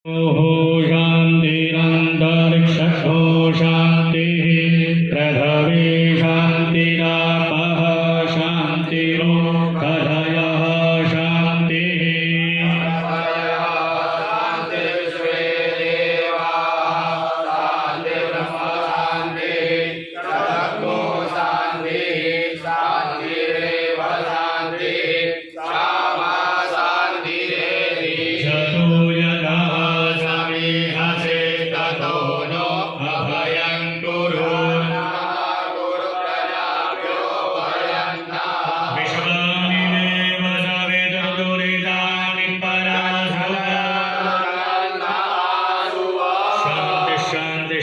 शान्तिरन्तरिक्षो शान्तिः पृथिवी शान्तिरापः शान्तिरोषधयः शान्तिः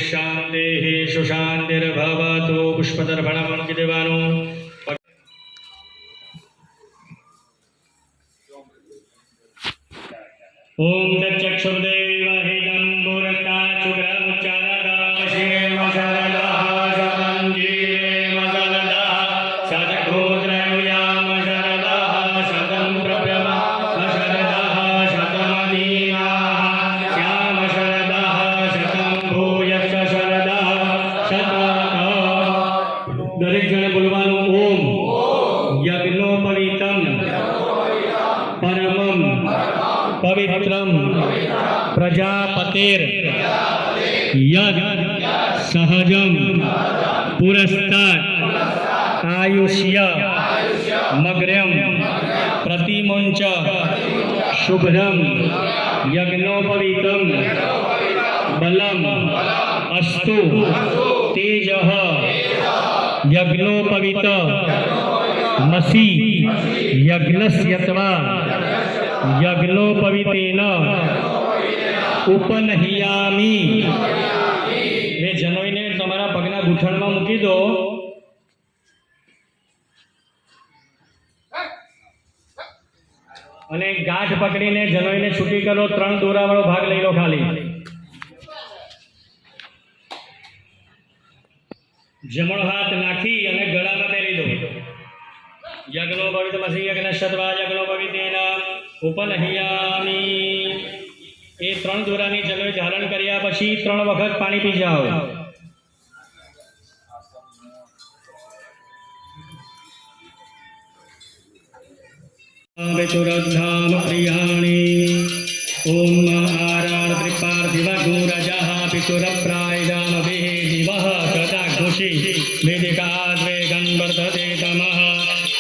शान्तिः सुशान्तिर्भवतु पुष्पदर्पणं देवानो ओम तच्चक्षुर्देवहि दम्बुरकाचुग्रमुच्चारदाम शिवेम शरदः शतं जीवेम शरदः शतकोत्रयुयाम शरदः शतं प्रभ्रमाम शरदः शतमदीनाः श्याम शरदः शतं भूयश्च शरदः शतः दरेक जणे बोलવાનું ઓમ યજ્ઞોપવિતમ પરમમ पवित्रम प्रजापतिर यद सहजम पुरस्तात् आयुष्य मग्र्यम प्रतिमुंच शुभ्रम यज्ञोपवीतम बलम अस्तु तेजः यज्ञोपवीत मसी यज्ञस्यत्वा यज्ञोपवीतेन उपनहियामी એ જનોઈને તમારા પગના ગૂંઠણમાં મૂકી દો અને ગાંઠ પકડીને જનોઈને છૂટી કરો. 3 દોરાવાળો ભાગ લઈ લો. ખાલી જમણો હાથ નાખી અને ગળામાં પહેરી દો. યજ્ઞોપવીતમસી યજ્ઞસ્યત્વા યજ્ઞોપવીતેન ઉપનહિયામી. એ 3 દોરાની જનોઈ ધારણ કર્યા પછી 3 વખત પાણી પી જાઓ. વિચુરધામ પ્રિયાણી ઓમ આરાર ત્રિપાર્થિવ ગુરજઃ પિતુરપ્રાયદામ વિહિ જીવઃ સદા ઘુષી વેદિકાદ્વે ગણવર્ધતે તમઃ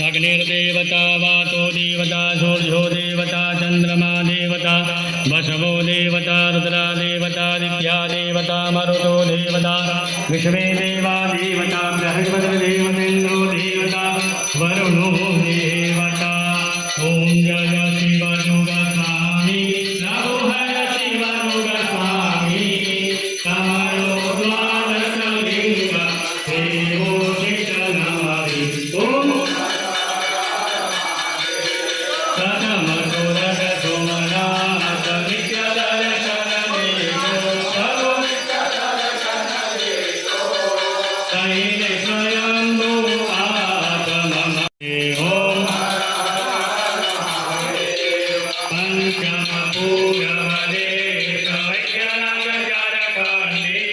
અગ્નિર્દેવતા વાતો દેવતા સૂર્યો દેવતા ચંદ્રમા દેવતા વસવો દેવતા રુદ્રા દેવતા દિત્યા દેવતા મરુતો દેવતા વિશ્વે દેવા દેવતા બૃહસ્પતિ દેવતેન્દ્રો દેવતા વરુણો દેવતા. ઓમ જય શિવ યોગ સ્વામી નમો હર શિવ યોગ સ્વામી તમારો દ્વાદશ લિંગ દેવો શિક્ષણમારી. ઓમ સતમ સુરત સોમનાથ નિત્ય દર્શન દેવો કહીને સ્વયંભુ આત્મ. ઓમ પંચમ પૂરવદે કૈયનગ ઝારખંડી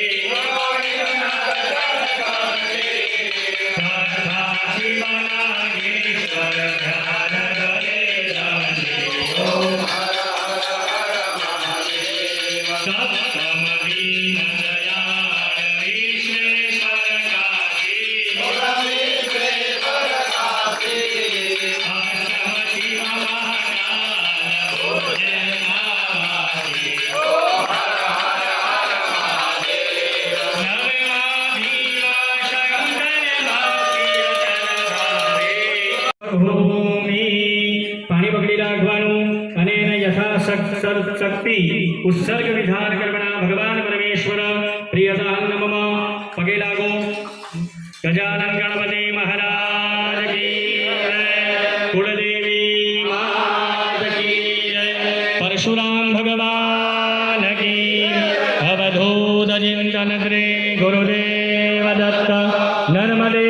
સત્તા શિવનાગેશ્વર ધ્યાન કરે દાંડી. સપ્તમ દીન દયાળ વિશ્વેશ્વર કાશી અષ્ટમ શિવ મહાકાલ ભોજનાવાસી. નવમા ભીમ શંકર ભાગ્ય જલધારી. ભૂમિ પાણી પકડી રાખવાનું અને એને યથાશક્તિ ઉત્સર્ગ વિધાન કર્મણા ભગવાન પરમેશ્વર પ્રિયતા નમઃ. પગે લાગો. ગજાનન ગણપતિ મહારાજ કી જય. કુળદેવી માત કી જય. પરશુરામ ભગવાન કી. અવધૂત ચિંતન શ્રી ગુરુદેવ દત્ત નર્મદે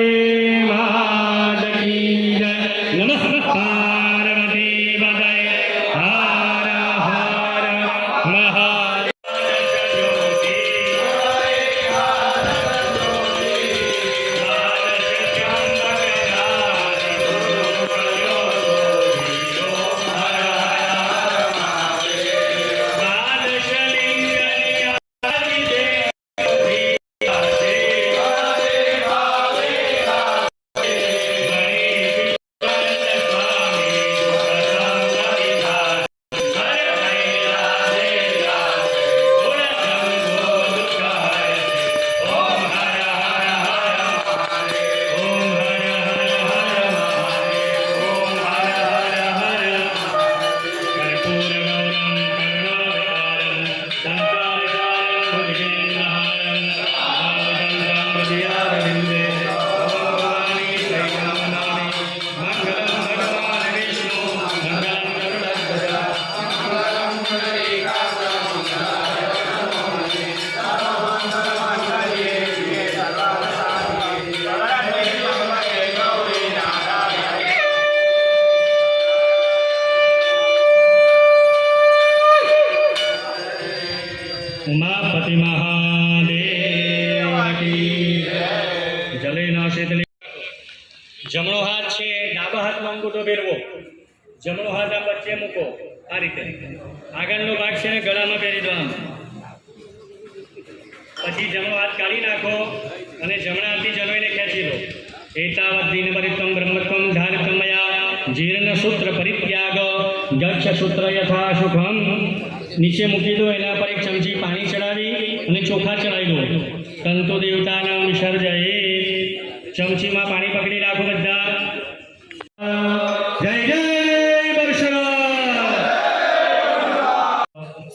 માત કી જય. નમઃ પાર્વતી પતય. હર હર મહા ઉમાપતિ મહાદેવ કી જલે નાશે તલે. જમણો હાથ છે ડાબા હાથમાં અંગૂઠો ફેરવો, જમણો હાથ આ વચ્ચે મૂકો, આ રીતે આગળનો ભાગ છે ને ગળામાં પહેરી દેવાનો. પછી જમણો હાથ કાઢી નાખો અને જમણા હાથથી જનોઈને ખેંચી લો. એતાવત દિન પરિત્વમ બ્રહ્મત્વમ ધારતમયા જીર્ણ સૂત્ર પરિત્યાગ ગચ્છ સૂત્ર યથા સુખમ. નીચે મૂકી દો, એના પર એક ચમચી પાણી ચડાવી અને ચોખા ચડાવી દો. તંતુ દેવતાના વિસર્જય. ચમચીમાં પાણી પકડી રાખો બધા. જય જય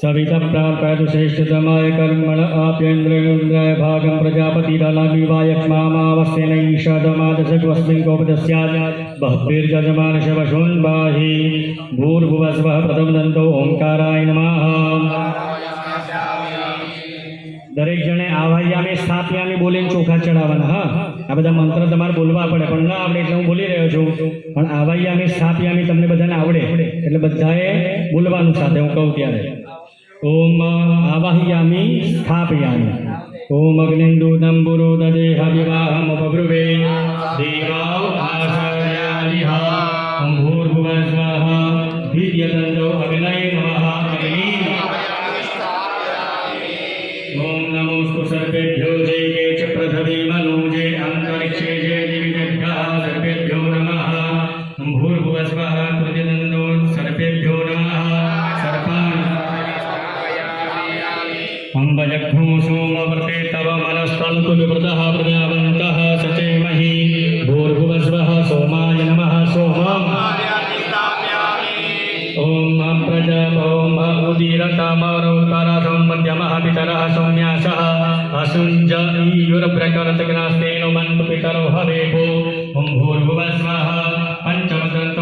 સવિતા પ્રાપ્ત શ્રેષ્ઠતમાય કર્મણ આપ્યેન્દ્રેન્દ્રાય ભાગમ પ્રજાપતિ દલામિવાયક્ષ્મામાવસ્યેન ઈષદમાદશસ્મિન કોપદસ્યાદ બહ્ભીર્જજમાન શવશોન બાહી ભૂર્ભુવસ્વઃ પ્રથમ દંતો ઓમકારાય નમઃ. દરેક જણે આવાહ્યામી સ્થાપ્યામી બોલીને ચોખા ચડાવવાના. હા, આ બધા મંત્ર તમારે બોલવા પડે, પણ ના આવડે એટલે હું બોલી રહ્યો છું. પણ આવાહ્યામી સ્થાપ્યામી તમને બધાને આવડે એટલે બધાએ બોલવાનું સાથે હું કહું ત્યારે. ઓમ આવાહયામિ સ્થાપયામિ. ઓમ અગ્નિદૂતમ પુરોદદેહ વિવાહમ ઉપબ્રુવે દેવાવ આચાર્યાલિહ. ઓમ ભૂર્ભુવસ્વઃ ધીર્યતંતો અગ્નય નમઃ. અગ્નિ. ઓમ નમોસ્તુ સર્પેભ્યો જે કે ચ પૃથ્વી મનુ જે અંતરિક્ષે જે દિવ્યેભ્યઃ સર્પેભ્યો નમઃ. ઓમ ભૂર્ભુવસ્વઃ ધીર્યતંતો સર્પેભ્યો નમઃ. સર્પાન અંબજગ્ધો સોમવર્તે તવ મનસ્તંતુ વિવૃતઃ પ્રજાવन्तઃ સચેમહિ. ભૂર્ભુવસ્વઃ સોમાય નમઃ. સોમં ઓમ પ્રજા ઓમ ઉદીરતમરોતરસં મધ્યમઃ પિતરઃ સૌમ્યાસઃ અસુંજ ઈયુરપ્રકરતગ્નાસ્તેનો મંતુ પિતરો હવેભો. ઓમ ભૂર્ભુવસ્વઃ પંચમદંત